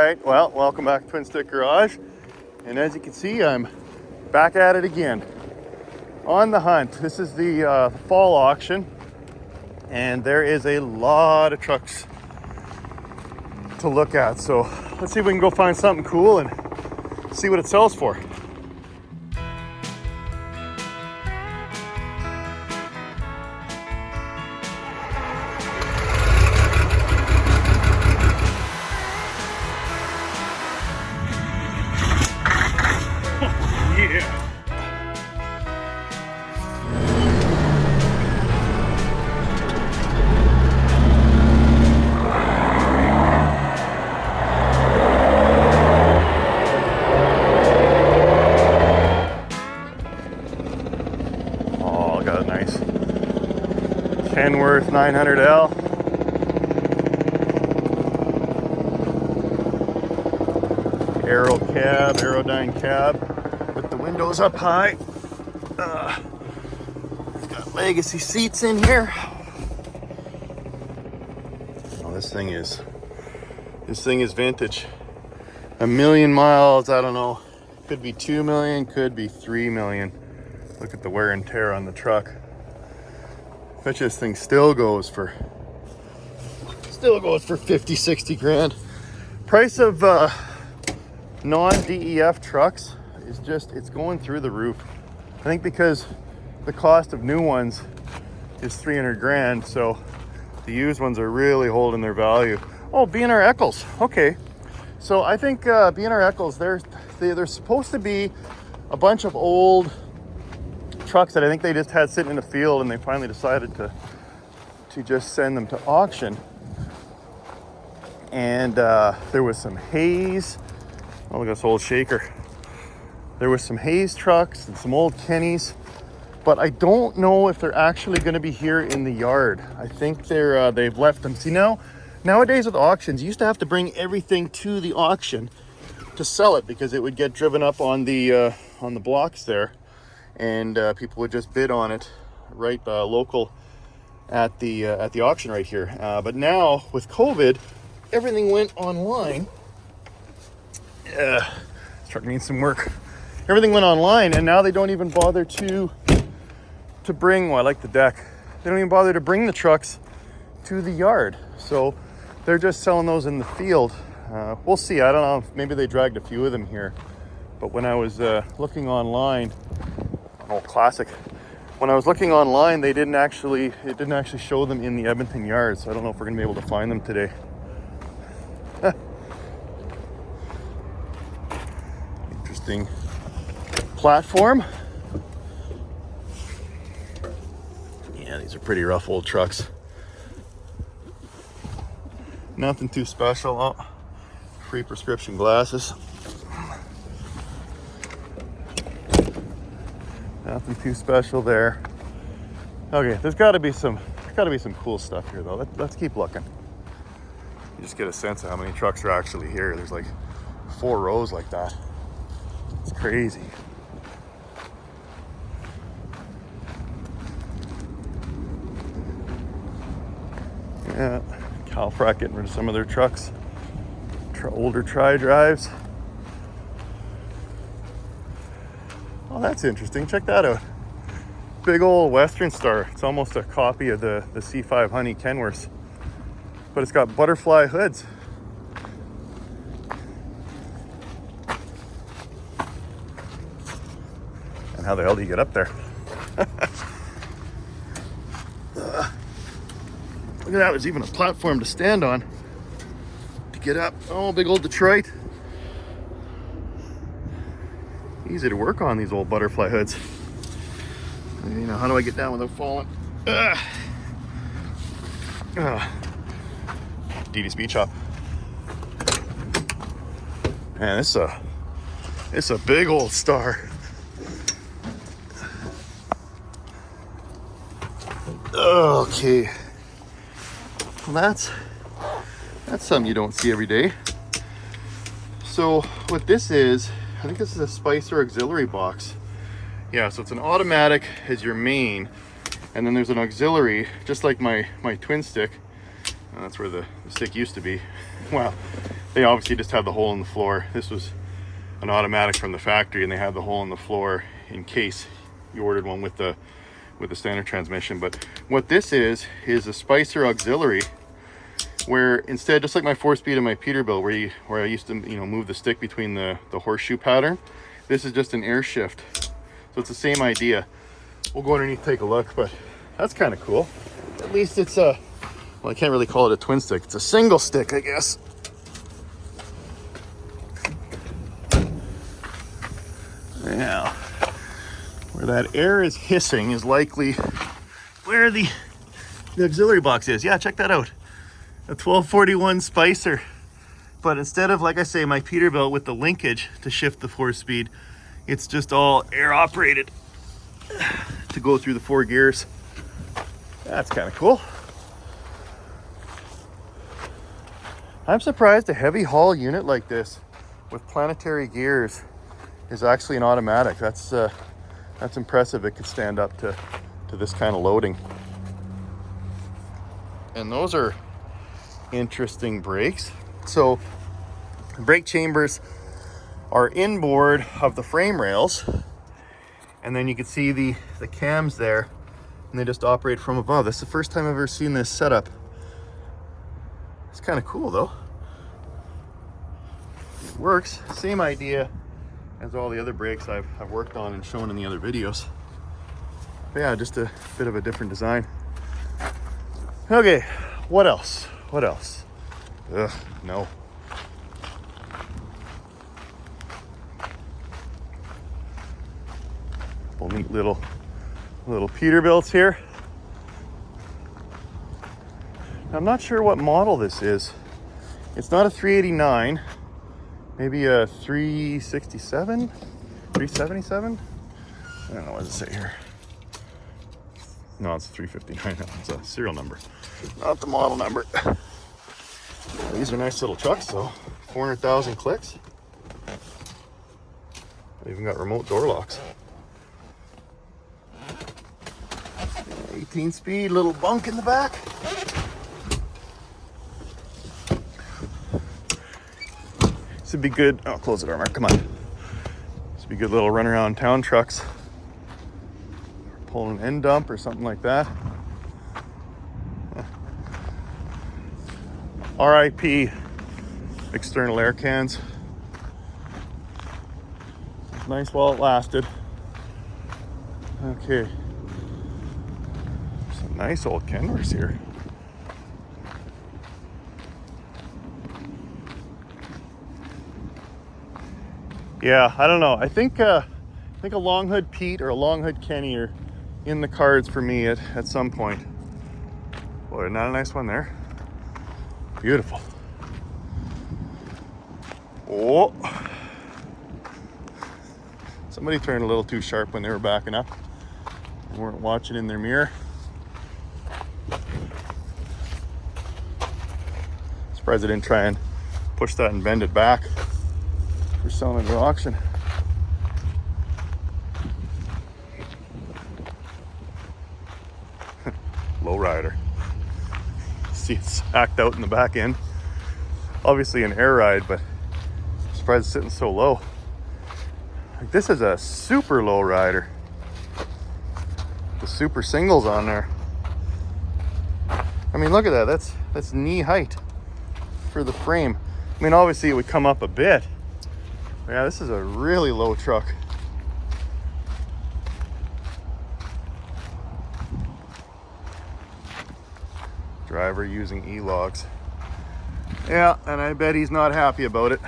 right, well, welcome back to TwinStick Garage. And as you can see, I'm back at it again. On the hunt. This is the fall auction. And there is a lot of trucks to look at. So let's see if we can go find something cool and see what it sells for. Yeah. Oh, got a nice Kenworth 900L. Aero cab, Aerodyne cab. With the windows up high. It's got legacy seats in here. Oh, this thing is vintage. 1,000,000 miles, I don't know. Could be 2 million, could be 3 million. Look at the wear and tear on the truck. Bet you this thing still goes for 50, 60 grand. Price of non-DEF trucks is it's going through the roof. I think because the cost of new ones is 300 grand, so the used ones are really holding their value. Oh, B&R Eccles. Okay, so I think B&R Eccles, they're supposed to be a bunch of old trucks that I think they just had sitting in the field, and they finally decided to just send them to auction. And there was some Hayes. Oh, look at this old shaker. There was some Hayes trucks and some old Kennys, but I don't know if they're actually going to be here in the yard. I think they've left them. See, nowadays with auctions, you used to have to bring everything to the auction to sell it, because it would get driven up on the blocks there, and people would just bid on it right local at the auction right here. But now with COVID, everything went online. This truck needs some work. Everything went online, and now they don't even bother to bring, well, I like the deck. They don't even bother to bring the trucks to the yard. So they're just selling those in the field. We'll see. I don't know. Maybe they dragged a few of them here. But when I was looking online, oh, classic. When I was looking online, it didn't actually show them in the Edmonton yard. So I don't know if we're gonna be able to find them today. Interesting platform. Yeah, these are pretty rough old trucks. Nothing too special. Oh, free prescription glasses. Nothing too special there. Okay, there's got to be some cool stuff here though. Let's keep looking. You just get a sense of how many trucks are actually here. There's like 4 rows like that. It's crazy. Yeah, Calfrac getting rid of some of their trucks. Older tri-drives. Oh, that's interesting. Check that out. Big old Western Star. It's almost a copy of the C5 Honey Kenworths, but it's got butterfly hoods. And how the hell do you get up there? Look at that, there's even a platform to stand on to get up. Oh, big old Detroit. Easy to work on, these old butterfly hoods. You know, how do I get down without falling? DD Speed Shop. Man, it's a big old Star. Okay. Well, that's something you don't see every day. So what this is, I think this is a Spicer auxiliary box. Yeah, so it's an automatic as your main, and then there's an auxiliary, just like my twin stick. That's where the stick used to be. Well, They obviously just had the hole in the floor. This was an automatic from the factory, and they had the hole in the floor in case you ordered one with the standard transmission. But what this is a Spicer auxiliary, where instead, just like my 4-speed and my Peterbilt, where I used to, you know, move the stick between the horseshoe pattern, this is just an air shift. So it's the same idea. We'll go underneath, take a look, but that's kind of cool. At least it's a, well, I can't really call it a twin stick. It's a single stick, I guess. Now, where that air is hissing is likely where the auxiliary box is. Yeah, check that out. A 1241 Spicer. But instead of, like I say, my Peterbilt with the linkage to shift the 4-speed, it's just all air operated to go through the 4 gears. That's kind of cool. I'm surprised a heavy haul unit like this with planetary gears is actually an automatic. That's impressive. It could stand up to this kind of loading. And those are interesting brakes. So the brake chambers are inboard of the frame rails, and then you can see the cams there, and they just operate from above. That's the first time I've ever seen this setup. It's kind of cool though. It works. Same idea as all the other brakes I've worked on and shown in the other videos. But yeah, just a bit of a different design. Okay, what else? What else? Ugh, no. Couple neat little Peterbilts here. I'm not sure what model this is. It's not a 389, maybe a 367, 377. I don't know, what does it say here? No, it's 359. It's a serial number, not the model number. These are nice little trucks though. 400,000 clicks. They even got remote door locks. 18 speed, little bunk in the back. This would be good. Oh, close the door, Mark. Come on. This would be good little run around town trucks. Pulling an end dump or something like that. RIP external air cans. Nice while it lasted. Okay. Some nice old Kenworths here. Yeah, I don't know. I think a long hood Pete or a long hood Kenny are in the cards for me at some point. Boy, not a nice one there. Beautiful. Oh. Somebody turned a little too sharp when they were backing up. They weren't watching in their mirror. Surprised I didn't try and push that and bend it back for selling at auction. Lowrider. See it's hacked out in the back end. Obviously an air ride, but I'm surprised it's sitting so low. Like, this is a super low rider. The super singles on there. I mean, look at that. That's knee height for the frame. I mean, obviously it would come up a bit. But yeah, this is a really low truck. Driver using e-logs. Yeah, and I bet he's not happy about it.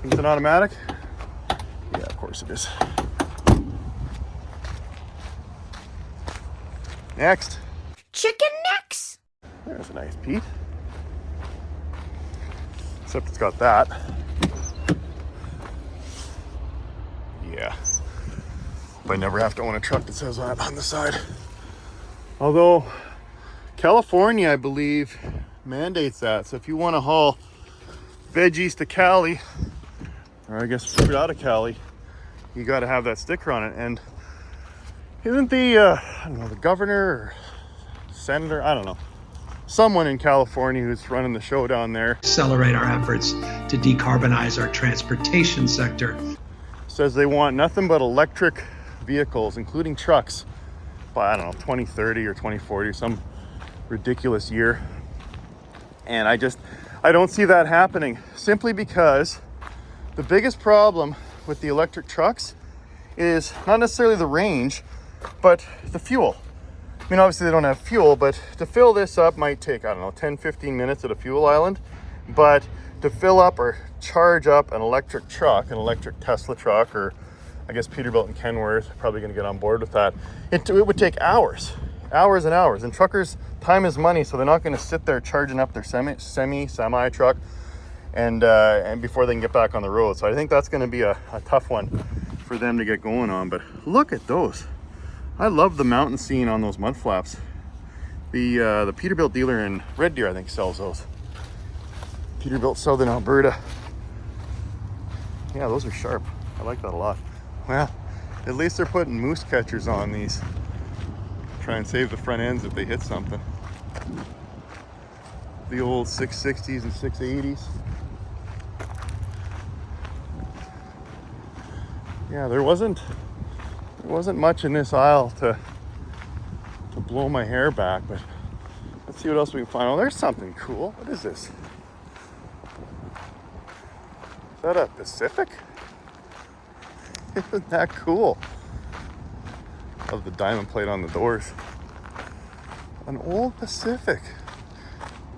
It's an automatic? Yeah, of course it is. Next. Chicken necks. There's a nice Pete. Except it's got that. Yeah. Hope I never have to own a truck that says that on the side. Although California, I believe, mandates that. So if you want to haul veggies to Cali, or I guess fruit out of Cali, you got to have that sticker on it. And isn't the I don't know, the governor or senator, I don't know, someone in California who's running the show down there. Accelerate our efforts to decarbonize our transportation sector. Says they want nothing but electric vehicles, including trucks, by, I don't know, 2030 or 2040, some ridiculous year. And I don't see that happening, simply because the biggest problem with the electric trucks is not necessarily the range, but the fuel. I mean, obviously they don't have fuel, but to fill this up might take, I don't know, 10, 15 minutes at a fuel island. But to fill up or charge up an electric truck, an electric Tesla truck, or I guess Peterbilt and Kenworth are probably gonna get on board with that, it would take hours and hours. And truckers, time is money, so they're not gonna sit there charging up their semi truck and before they can get back on the road. So I think that's gonna be a tough one for them to get going on. But look at those. I love the mountain scene on those mud flaps. The Peterbilt dealer in Red Deer, I think, sells those. Peterbilt Southern Alberta. Yeah, those are sharp. I like that a lot. Well, at least they're putting moose catchers on these. Try and save the front ends if they hit something. The old 660s and 680s. Yeah, there wasn't much in this aisle to blow my hair back, but let's see what else we can find. Oh, there's something cool. What is this? Is that a Pacific? Isn't that cool? Love the diamond plate on the doors. An old Pacific.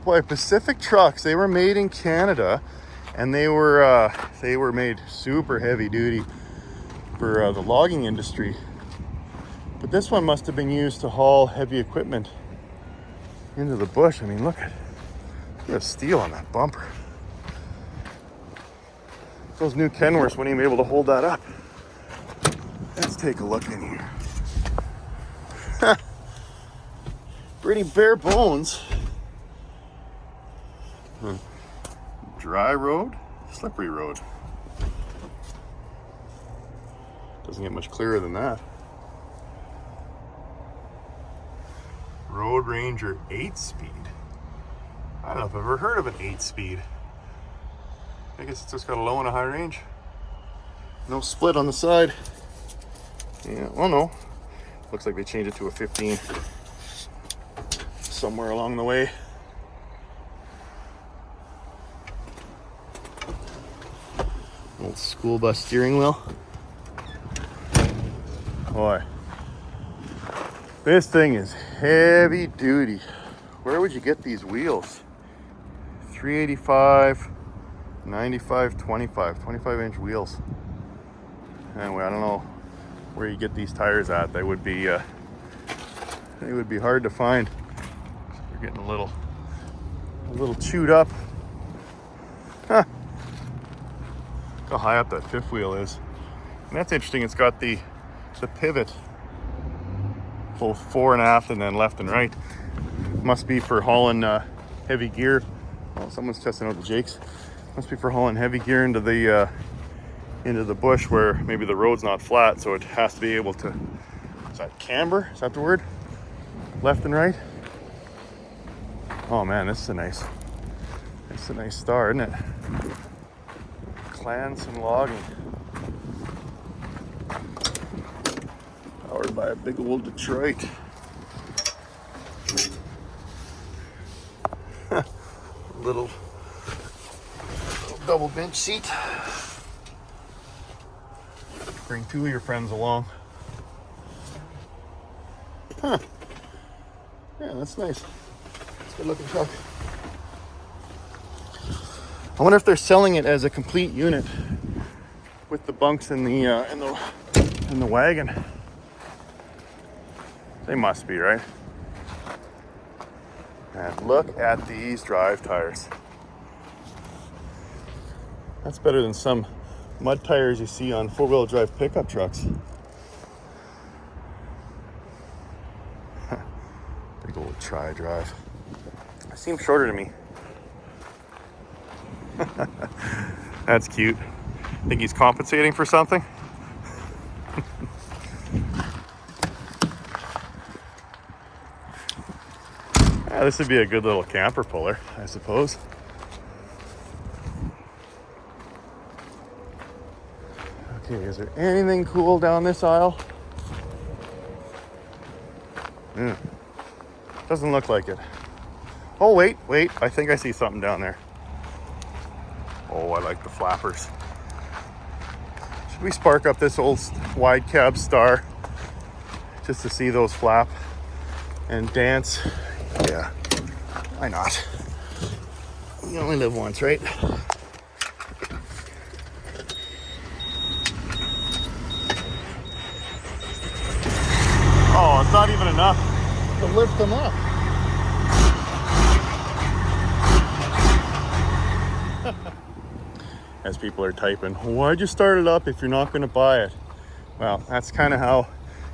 Boy, Pacific trucks, they were made in Canada, and they were made super heavy duty for the logging industry. But this one must have been used to haul heavy equipment into the bush. I mean, look at the steel on that bumper. Those new Kenworths wouldn't even be able to hold that up. Let's take a look in here. Pretty bare bones. Dry road, slippery road. Doesn't get much clearer than that. Road Ranger 8-speed. I don't know if I've ever heard of an 8-speed. I guess it's just got a low and a high range. No split on the side. Yeah, oh no. Looks like they changed it to a 15 somewhere along the way. Old school bus steering wheel. Boy, this thing is heavy duty. Where would you get these wheels? 385, 95, 25 inch wheels. Anyway, I don't know where you get these tires at. They would be hard to find. They're getting a little chewed up. Huh. Look how high up that fifth wheel is. And that's interesting. It's got the pivot, both fore and aft, and then left and right. Must be for hauling heavy gear. Oh, someone's testing out the Jakes. Must be for hauling heavy gear into the bush where maybe the road's not flat, so it has to be able to. Is that camber? Is that the word? Left and right. Oh man, this is a nice star, isn't it? Clanson logging. Powered by a big old Detroit. little double bench seat. Bring two of your friends along. Huh. Yeah, that's nice. It's a good looking truck. I wonder if they're selling it as a complete unit with the bunks in the wagon. They must be, right? And look at these drive tires. That's better than some mud tires you see on four-wheel drive pickup trucks. Big old tri-drive. It seems shorter to me. That's cute. Think he's compensating for something? This would be a good little camper puller, I suppose. Okay, is there anything cool down this aisle? Doesn't look like it. Oh, wait, I think I see something down there. Oh, I like the flappers. Should we spark up this old wide cab Star just to see those flap and dance? Yeah, why not? You only live once, right? Oh, it's not even enough to lift them up. As people are typing, why'd you start it up if you're not going to buy it? Well, that's kind of how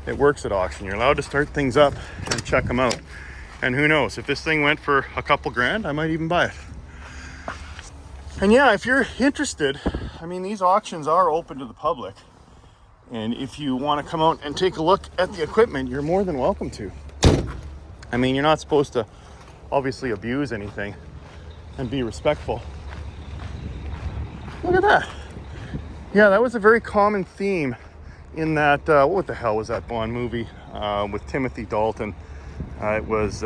it works at auction. You're allowed to start things up and check them out. And who knows, if this thing went for a couple grand, I might even buy it. And yeah, if you're interested, I mean, these auctions are open to the public. And if you want to come out and take a look at the equipment, you're more than welcome to. I mean, you're not supposed to obviously abuse anything and be respectful. Look at that. Yeah, that was a very common theme in that, what the hell was that Bond movie with Timothy Dalton? It was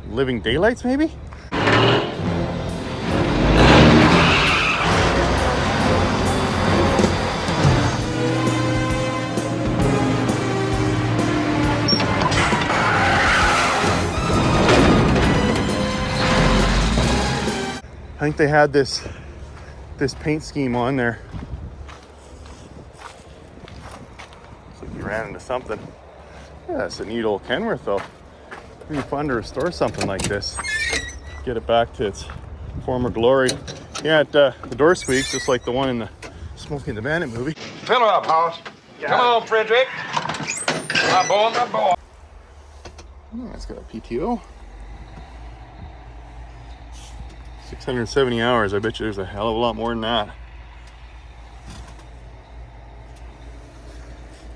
Living Daylights, maybe? I think they had this paint scheme on there. Looks like you ran into something. Yeah, it's a neat old Kenworth though. Pretty fun to restore something like this. Get it back to its former glory. Yeah, the door squeaks just like the one in the Smokey and the Bandit movie. Fill her up, Hoss. Yeah. Come on, Frederick. My boy, my boy. Oh, it's got a PTO. 670 hours. I bet you there's a hell of a lot more than that.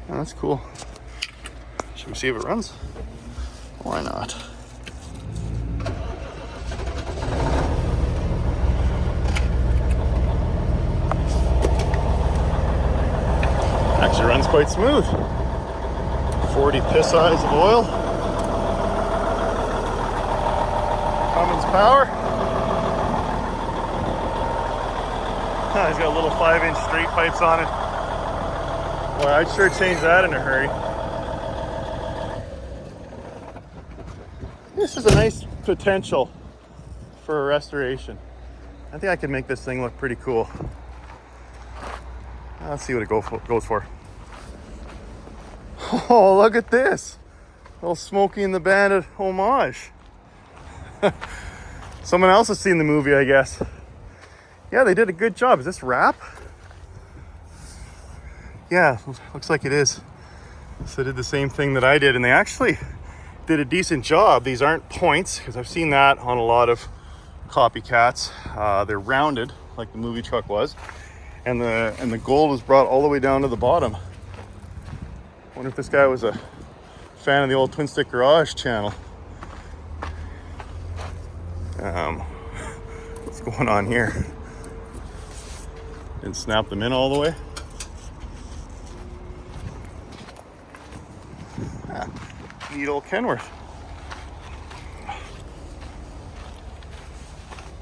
Oh, that's cool. Should we see if it runs? Why not? Actually runs quite smooth. 40 psi of oil. Cummins power. He's got little 5-inch straight pipes on it. Boy, I'd sure change that in a hurry. This is a nice potential for a restoration. I think I could make this thing look pretty cool. Let's see what it goes for. Oh, look at this. Little Smokey and the Bandit homage. Someone else has seen the movie, I guess. Yeah, they did a good job. Is this wrap? Yeah, looks like it is. So they did the same thing that I did, and they actually did a decent job. These aren't points, because I've seen that on a lot of copycats. They're rounded, like the movie truck was, and the gold was brought all the way down to the bottom. I wonder if this guy was a fan of the old TwinStick Garage channel. What's going on here? Didn't snap them in all the way. Neat old Kenworth.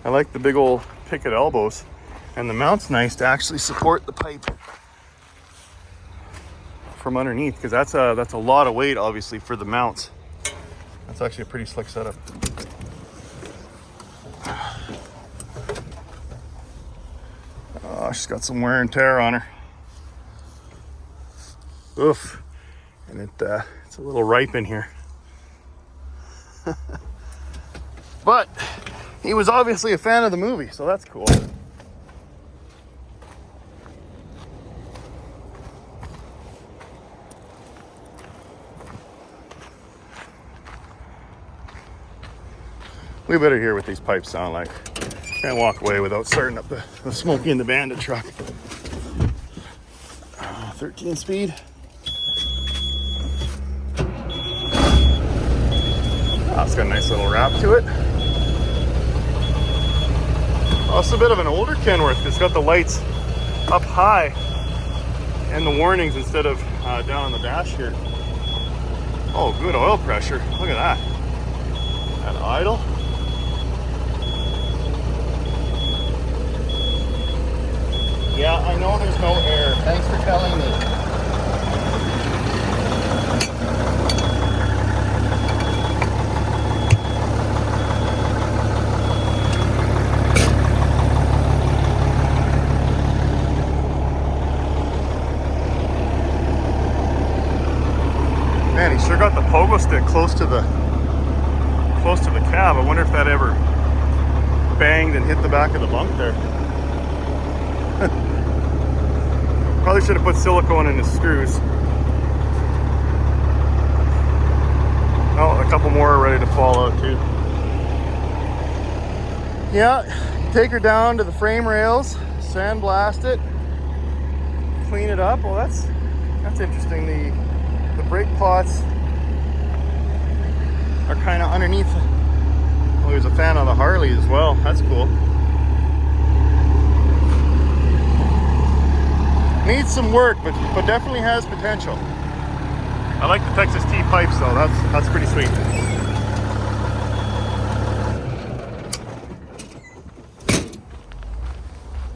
I like the big old picket elbows, and the mount's nice to actually support the pipe from underneath, because that's a lot of weight obviously for the mounts. That's actually a pretty slick setup. Oh, she's got some wear and tear on her. Oof. And it's a little ripe in here. But he was obviously a fan of the movie, so that's cool. We better hear what these pipes sound like. Can't walk away without starting up the Smokey and the Bandit truck. 13 speed. Oh, it's got a nice little wrap to it. Oh, it's a bit of an older Kenworth. It's got the lights up high and the warnings instead of down on the dash here. Oh, good oil pressure. Look at that. And idle. Yeah, I know there's no air. Thanks for telling me. Man, he sure got the pogo stick close to the cab. I wonder if that ever banged and hit the back of the bunk there. Probably should have put silicone in his screws. Oh, a couple more are ready to fall out too. Yeah, take her down to the frame rails, sandblast it, clean it up. Well, that's interesting. The brake pots are kind of underneath. Well, he was a fan of the Harley as well. That's cool. Needs some work, but definitely has potential. I like the Texas T pipes though. That's pretty sweet.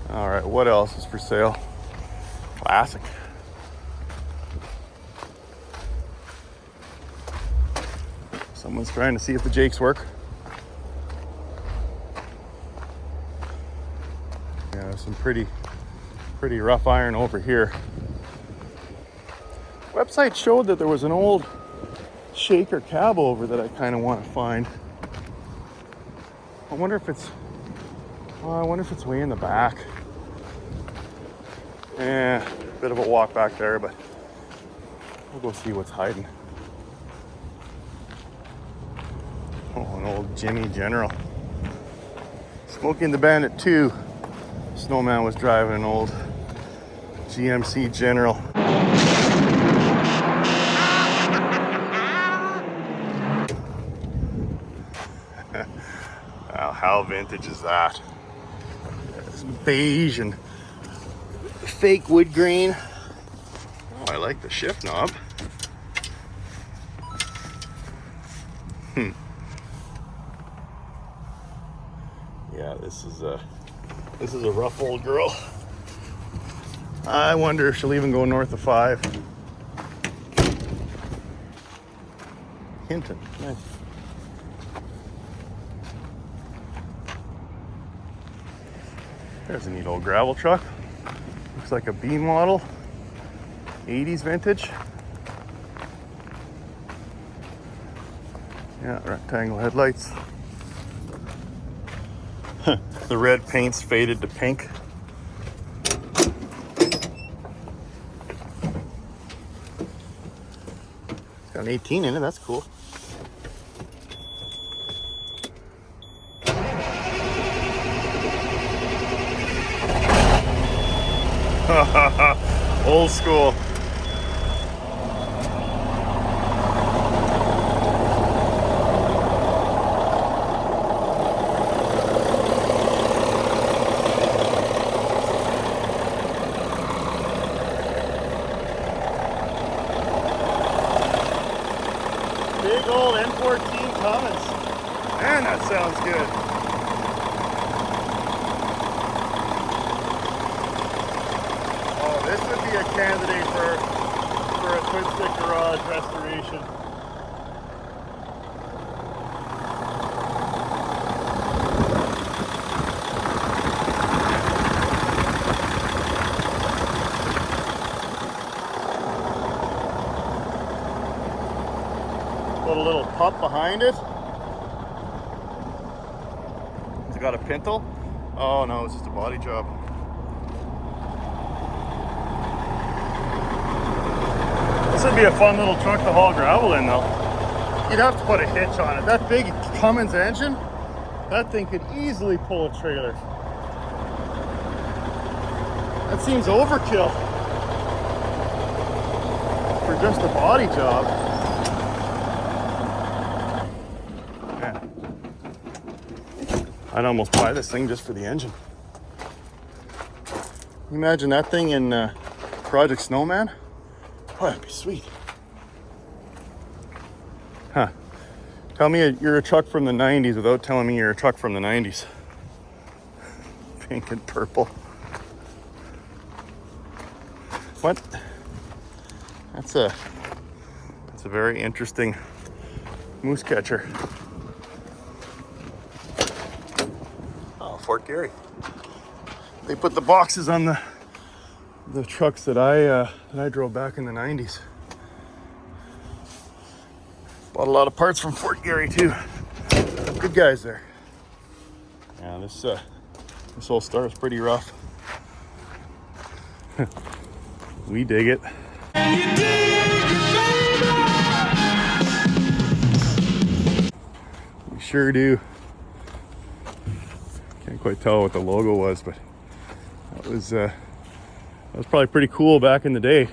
All right, what else is for sale? Classic. Someone's trying to see if the Jakes work. Yeah, some pretty rough iron over here. Website showed that there was an old shaker cab over that I kind of want to find. I wonder if it's way in the back. Yeah, bit of a walk back there, but we'll go see what's hiding. Oh, an old GMC General. Smokey and the Bandit 2. Snowman was driving an old GMC General. Wow, how vintage is that? It's beige and fake wood grain. Oh, I like the shift knob. Yeah, this is a rough old girl. I wonder if she'll even go north of 5. Hinton, nice. There's a neat old gravel truck. Looks like a B model, 80s vintage. Yeah, rectangle headlights. The red paint's faded to pink. Got an 18 in it, that's cool. Old school. Big old M14 Cummins. Man, that sounds good. Oh, this would be a candidate for a TwinStick Garage restoration. Put a little pup behind it. Has it got a pintle? Oh no, it's just a body job. This would be a fun little truck to haul gravel in though. You'd have to put a hitch on it. That big Cummins engine, that thing could easily pull a trailer. That seems overkill for just a body job. I'd almost buy this thing just for the engine. You imagine that thing in Project Snowman? Oh, that'd be sweet. Huh. Tell me you're a truck from the 90s without telling me you're a truck from the 90s. Pink and purple. What? That's a very interesting moose catcher. Oh, Fort Garry. They put the boxes on the trucks that I drove back in the 90s. Bought a lot of parts from Fort Garry too. Good guys there. Yeah, this whole start is pretty rough. We dig it. We sure do. Can't quite tell what the logo was, but that was probably pretty cool back in the day.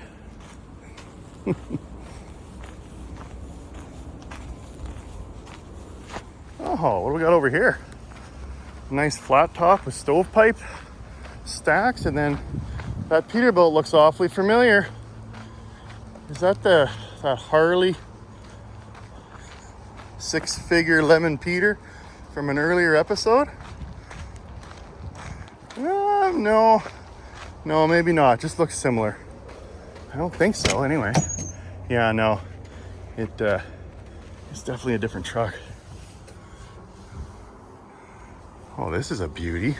Oh, what do we got over here? Nice flat top with stovepipe stacks, and then that Peterbilt looks awfully familiar. Is that that Harley six-figure Lemon Peter from an earlier episode? No, maybe not. Just looks similar. I don't think so. Anyway, yeah, no, it's definitely a different truck. Oh, this is a beauty.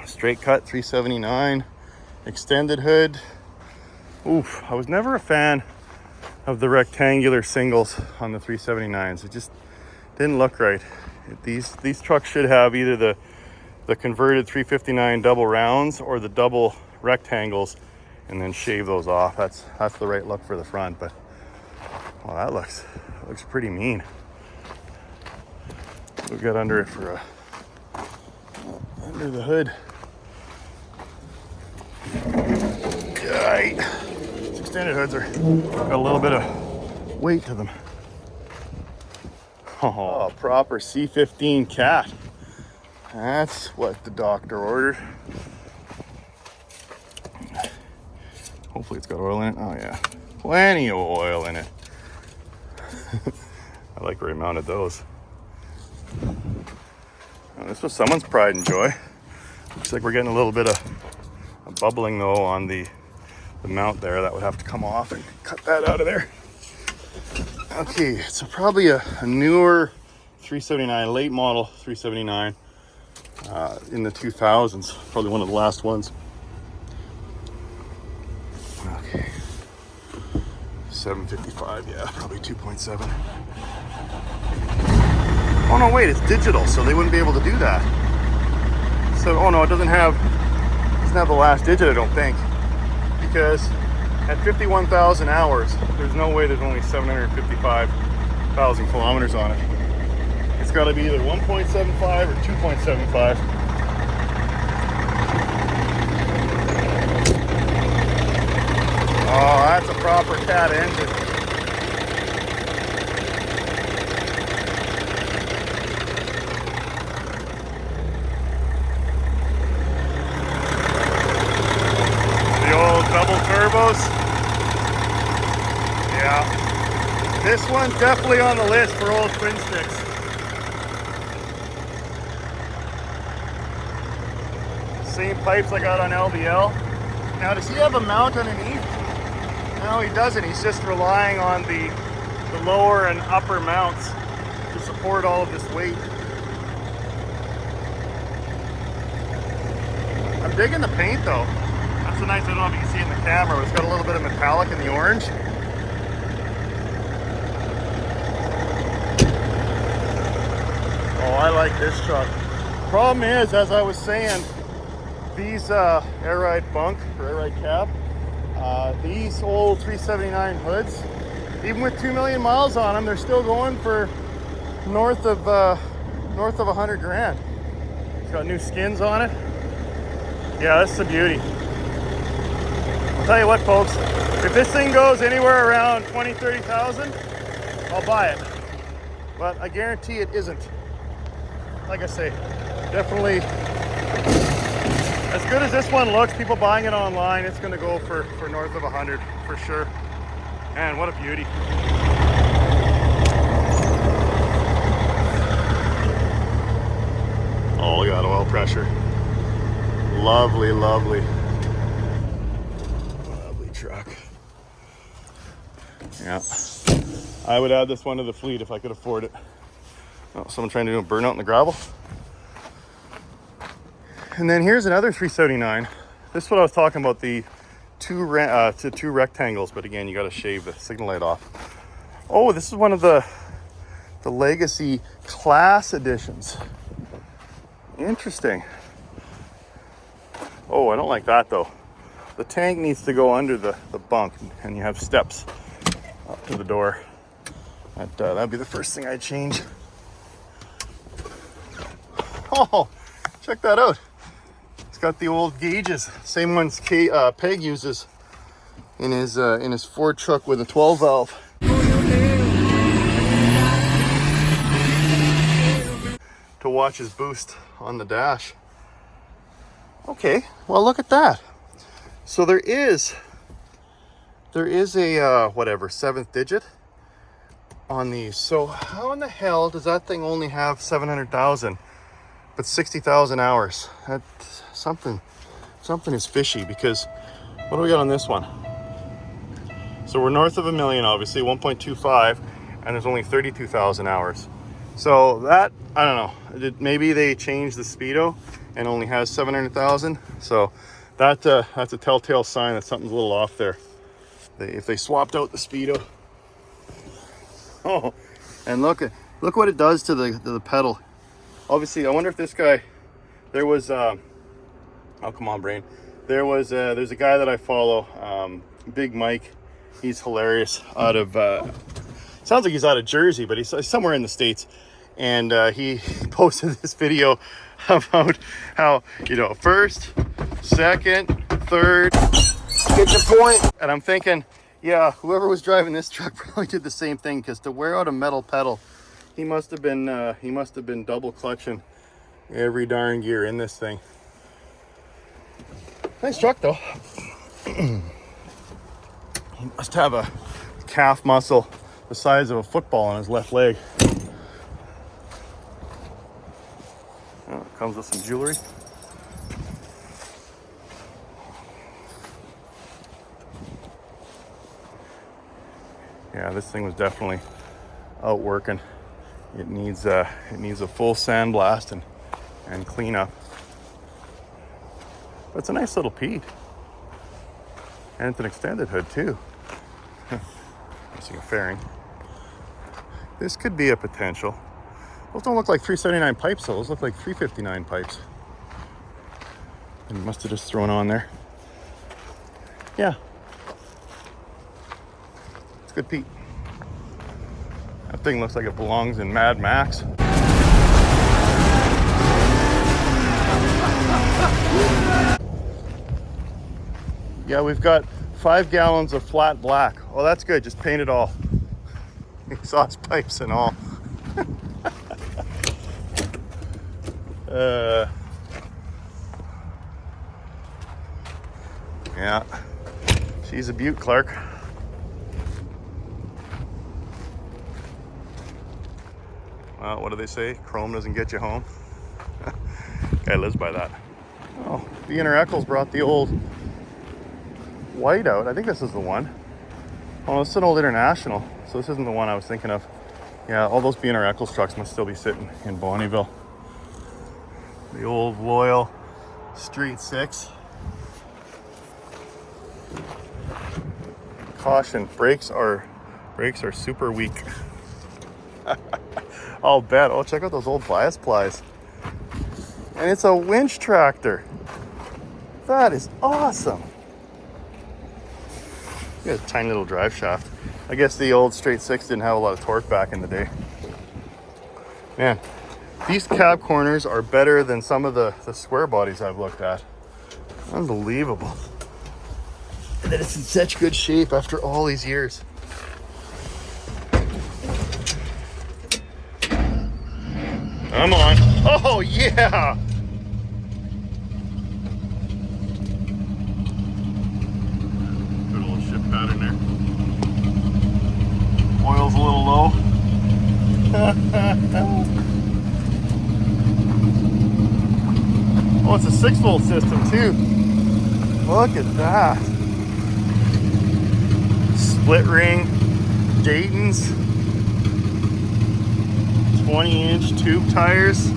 Straight cut 379, extended hood. Oof, I was never a fan of the rectangular singles on the 379s. It just didn't look right. These trucks should have either the converted 359 double rounds or the double rectangles, and then shave those off. That's the right look for the front. But well, that looks pretty mean. We got under it for under the hood. Right. These extended hoods got a little bit of weight to them. Oh, proper C15 cat. That's what the doctor ordered. Hopefully it's got oil in it. Oh yeah, plenty of oil in it. I like where he mounted those. Oh, this was someone's pride and joy. Looks like we're getting a little bit of bubbling though on the mount there. That would have to come off and cut that out of there. Okay, so probably a newer 379, late model 379 in the 2000s. Probably one of the last ones. Okay, 755, yeah, probably 2.7. Oh no, wait, it's digital, so they wouldn't be able to do that. So, oh no, it doesn't have the last digit, I don't think, because at 51,000 hours, there's no way there's only 755,000 kilometers on it. It's got to be either 1.75 or 2.75. Oh, that's a proper cat engine. Double turbos. Yeah. This one's definitely on the list for old twin sticks. Same pipes I got on LVL. Now, does he have a mount underneath? No, he doesn't. He's just relying on the lower and upper mounts to support all of this weight. I'm digging the paint though. That's a nice, I don't know if you can see it in the camera, but it's got a little bit of metallic in the orange. Oh, I like this truck. Problem is, as I was saying, these air ride bunk or air ride cab, these old 379 hoods, even with 2 million miles on them, they're still going for north of 100 grand. It's got new skins on it. Yeah, that's a beauty. I'll tell you what, folks, if this thing goes anywhere around 20,000, 30,000, I'll buy it. but I guarantee it isn't. Like I say, definitely as good as this one looks, people buying it online, it's gonna go for north of 100 for sure. Man, what a beauty. Oh, look at that oil pressure. Lovely, lovely. Lovely truck. Yeah. I would add this one to the fleet if I could afford it. Oh, someone trying to do a burnout in the gravel. And then here's another 379. This is what I was talking about, the two rectangles, but again, you got to shave the signal light off. Oh, this is one of the Legacy Class editions. Interesting. Oh, I don't like that though. The tank needs to go under the bunk, and you have steps up to the door. That'd be the first thing I'd change. Oh, check that out. It's got the old gauges, same ones Peg uses in his Ford truck with a 12 valve. To watch his boost on the dash. Okay, well look at that. So there is a whatever, 7th digit on these. So how in the hell does that thing only have 700,000 but 60,000 hours? That something is fishy, because what do we got on this one? So we're north of 1 million, obviously 1.25, and there's only 32,000 hours. So that, I don't know, maybe they changed the speedo and only has 700,000. So that's a telltale sign that something's a little off there. If they swapped out the speedo. Oh, and look what it does to the pedal. Obviously, I wonder if this guy, there was oh, come on, brain. There's a guy that I follow, Big Mike. He's hilarious, out of sounds like he's out of Jersey, but he's somewhere in the States. And he posted this video about how, first, second, third, get your point. And I'm thinking, yeah, whoever was driving this truck probably did the same thing, because to wear out a metal pedal, he must have been double clutching every darn gear in this thing. Nice truck though. He must have a calf muscle the size of a football on his left leg. Oh, it comes with some jewelry. Yeah, this thing was definitely out working. It needs a full sandblast and clean up. But it's a nice little Pete. And it's an extended hood too. Missing a fairing. This could be a potential. Those don't look like 379 pipes though. Those look like 359 pipes. And he must have just thrown on there. Yeah. It's good Pete. That thing looks like it belongs in Mad Max. Yeah, we've got 5 gallons of flat black. Oh, that's good. Just paint it all. Exhaust pipes and all. Yeah. She's a beaut, Clark. Well, what do they say? Chrome doesn't get you home. Guy lives by that. Oh, B&R Eccles brought the old white out. I think this is the one. Oh, this is an old International, so this isn't the one I was thinking of. Yeah, all those B&R Eccles trucks must still be sitting in Bonnyville. The old loyal Street 6. Caution, brakes are super weak. I'll bet. Oh, check out those old bias plies. And it's a winch tractor. That is awesome. Got a tiny little drive shaft. I guess the old straight 6 didn't have a lot of torque back in the day. Man, these cab corners are better than some of the square bodies I've looked at. Unbelievable. And that it's in such good shape after all these years. Come on. Oh, yeah. Good little shift pattern there. Oil's a little low. Oh, it's a 6-volt system too. Look at that. Split ring Dayton's. 20-inch tube tires.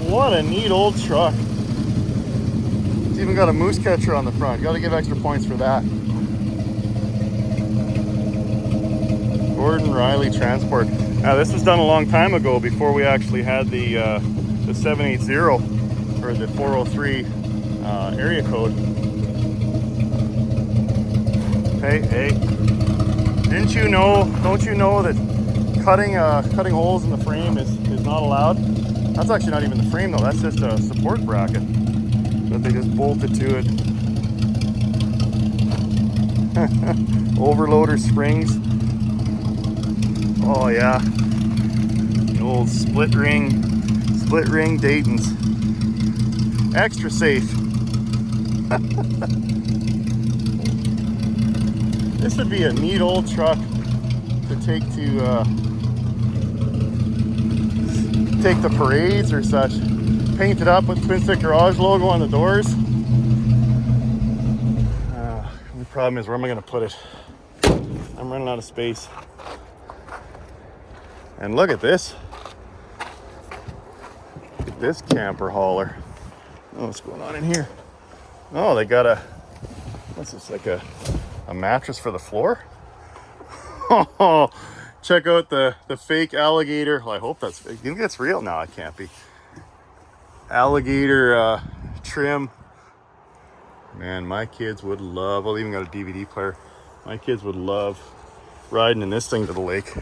What a neat old truck. It's even got a moose catcher on the front. Got to give extra points for that. Gordon Riley Transport. Now this was done a long time ago, before we actually had the 780 or the 403 area code. Hey. Don't you know that cutting holes in the frame is not allowed? That's actually not even the frame though, that's just a support bracket that they just bolted to it. Overloader springs. Oh yeah. The old split ring Dayton's. Extra safe. This would be a neat old truck to take the parades or such. Paint it up with TwinStick Garage logo on the doors. The problem is, where am I going to put it? I'm running out of space. And look at this. Look at this camper hauler. Oh, what's going on in here? Oh, they got what's this, like a mattress for the floor? Oh, check out the fake alligator. Well, I hope that's fake. You think that's real? No, it can't be. Alligator trim. Man, my kids would love, I've even got a DVD player. My kids would love riding in this thing to the lake.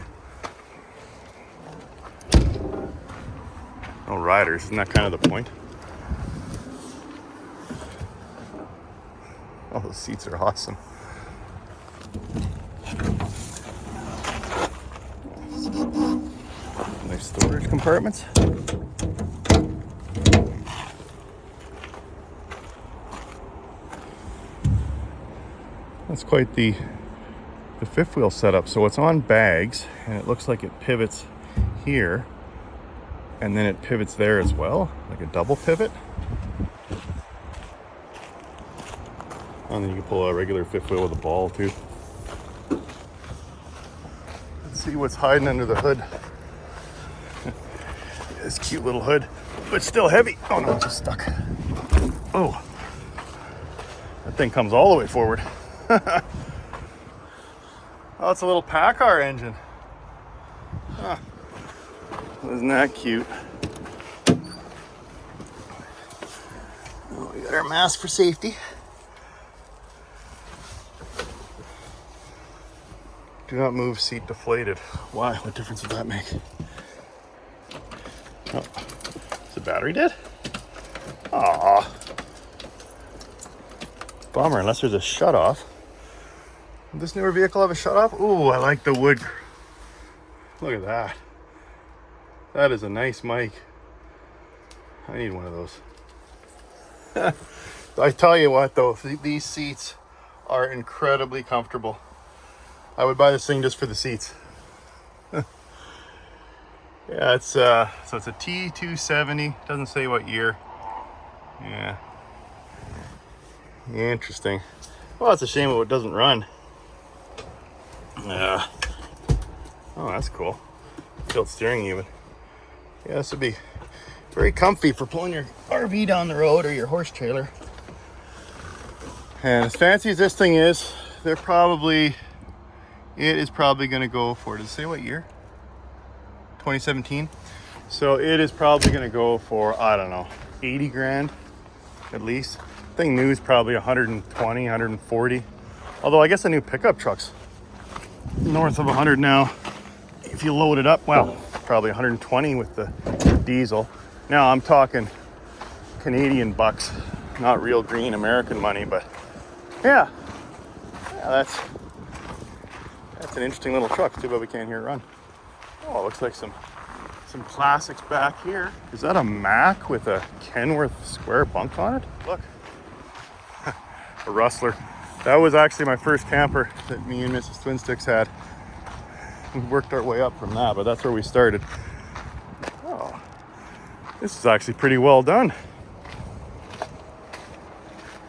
No riders, isn't that kind of the point? Oh, those seats are awesome. Nice storage compartments. That's quite the fifth wheel setup. So it's on bags, and it looks like it pivots here, and then it pivots there as well, like a double pivot. And then you can pull a regular fifth wheel with a ball too. Let's see what's hiding under the hood. This cute little hood, but still heavy. Oh no, it's just stuck. Oh, that thing comes all the way forward. Oh, it's a little PACCAR engine. Huh. Isn't that cute? Oh, we got our mask for safety. Do not move, seat deflated. Why? What difference would that make? Oh, is the battery dead? Aww. Bummer, unless there's a shut off. Would this newer vehicle have a shut off? Ooh, I like the wood. Look at that. That is a nice mic. I need one of those. I tell you what though, these seats are incredibly comfortable. I would buy this thing just for the seats. Yeah, it's so it's a T270. Doesn't say what year. Yeah. Interesting. Well, it's a shame it doesn't run. Yeah. Oh, that's cool. Tilt steering even. Yeah, this would be very comfy for pulling your RV down the road or your horse trailer. And as fancy as this thing is, it is probably going to go for, does it say what year? 2017. So it is probably going to go for, I don't know, 80 grand at least. I think new is probably 120, 140. Although I guess the new pickup truck's north of 100 now. If you load it up, well, probably 120 with the diesel. Now I'm talking Canadian bucks, not real green American money, but yeah, that's an interesting little truck. Too bad we can't hear it run. Oh, it looks like some classics back here. Is that a Mack with a Kenworth square bunk on it? Look, a Rustler. That was actually my first camper that me and Mrs. TwinSticks had. We worked our way up from that, but that's where we started. Oh, this is actually pretty well done.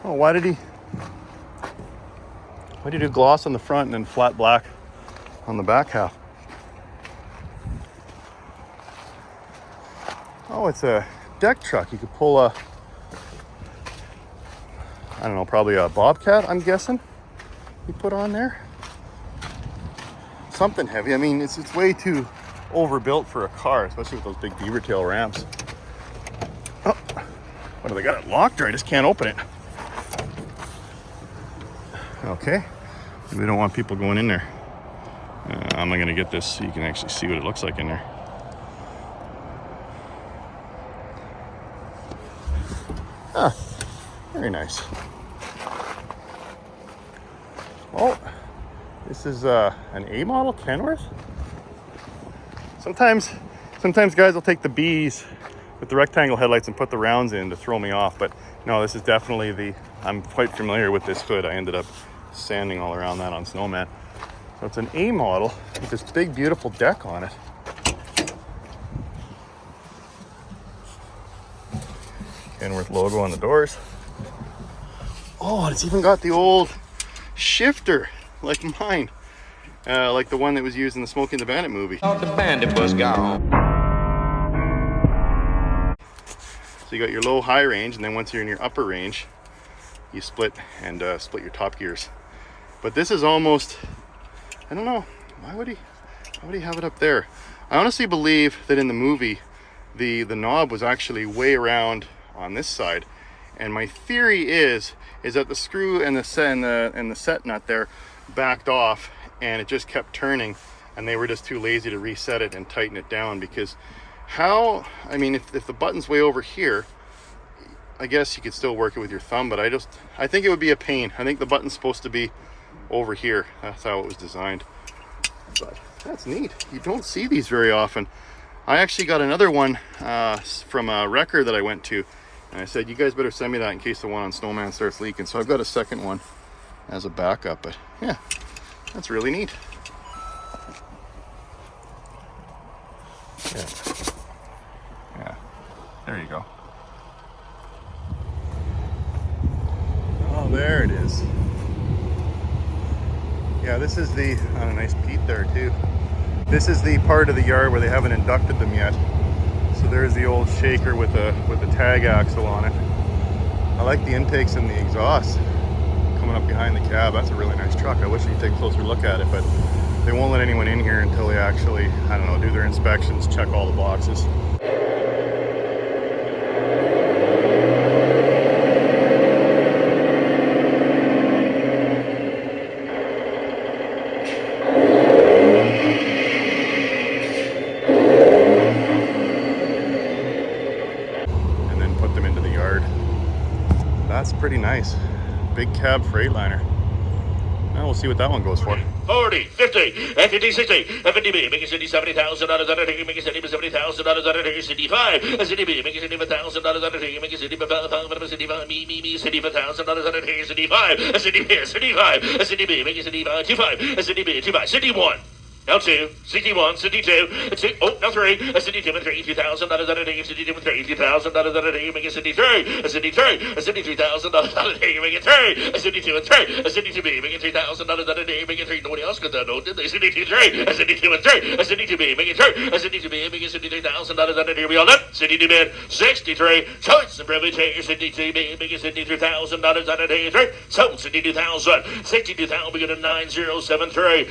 Oh, why did he do gloss on the front and then flat black on the back half? Oh, it's a deck truck. You could pull a, I don't know, probably a Bobcat, I'm guessing, you put on there. Something heavy. I mean, it's way too overbuilt for a car, especially with those big beaver tail ramps. Oh, what do they got it locked, or I just can't open it? Okay, we don't want people going in there. I'm not gonna get this so you can actually see what it looks like in there. Ah, very nice. Oh, this is an A model Kenworth. Sometimes guys will take the Bs with the rectangle headlights and put the rounds in to throw me off, but no, this is definitely I'm quite familiar with this hood. I ended up sanding all around that on Snowman. So it's an A model with this big, beautiful deck on it. Kenworth logo on the doors. Oh, it's even got the old shifter like mine. Like the one that was used in the Smokey and the Bandit movie. Thought the Bandit was gone. So you got your low high range, and then once you're in your upper range, you split your top gears. But this is almost, I don't know, why would he have it up there? I honestly believe that in the movie the knob was actually way around on this side, and my theory is that the screw and the set nut there backed off, and it just kept turning, and they were just too lazy to reset it and tighten it down. Because I mean, if the button's way over here, I guess you could still work it with your thumb, but I think it would be a pain. I think the button's supposed to be over here. That's how it was designed. But that's neat. You don't see these very often. I actually got another one from a wrecker that I went to, and I said, you guys better send me that in case the one on Snowman starts leaking. So I've got a second one as a backup, but yeah, that's really neat. Yeah, there you go. Oh, there it is. Yeah, this is the, oh, nice peat there too. This is the part of the yard where they haven't inducted them yet. So there's the old shaker with a tag axle on it. I like the intakes and the exhaust coming up behind the cab. That's a really nice truck. I wish you could take a closer look at it, but they won't let anyone in here until they actually, I don't know, do their inspections, check all the boxes. That's pretty nice. Big cab Freightliner. Now we'll see what that one goes for. 40, 50, 50, 60, 50B, make it city $70,000 out of it, make it city $70,000 out of it, city 5, city B, make it city $1,000 out of it, make it city 5, city 5, me, city $1,000 out of it, city 5, city B, city 5, city B, make it city 25, city B, 25, city 1. Now 2, city 1, city 2, now 3, city 2 and 3, $2,000 out of it, city 2 and 3, $2,000 out of it, make it city 3, city 3, city $3,000 out of it, make it 3, city 2 and 3, city 2B, make it $3,000 out of it, make it 3. Nobody else got that note, did they? City 2, 3, city 2 and 3, city 2B, make it 3, city 2B, make it city $3,000 out of it. Here we all done. City 2 bid 63, choice and privilege here, city 2B, make it city $3,000 out of it, 3, so city 2,000, 62,000, we got a 9073.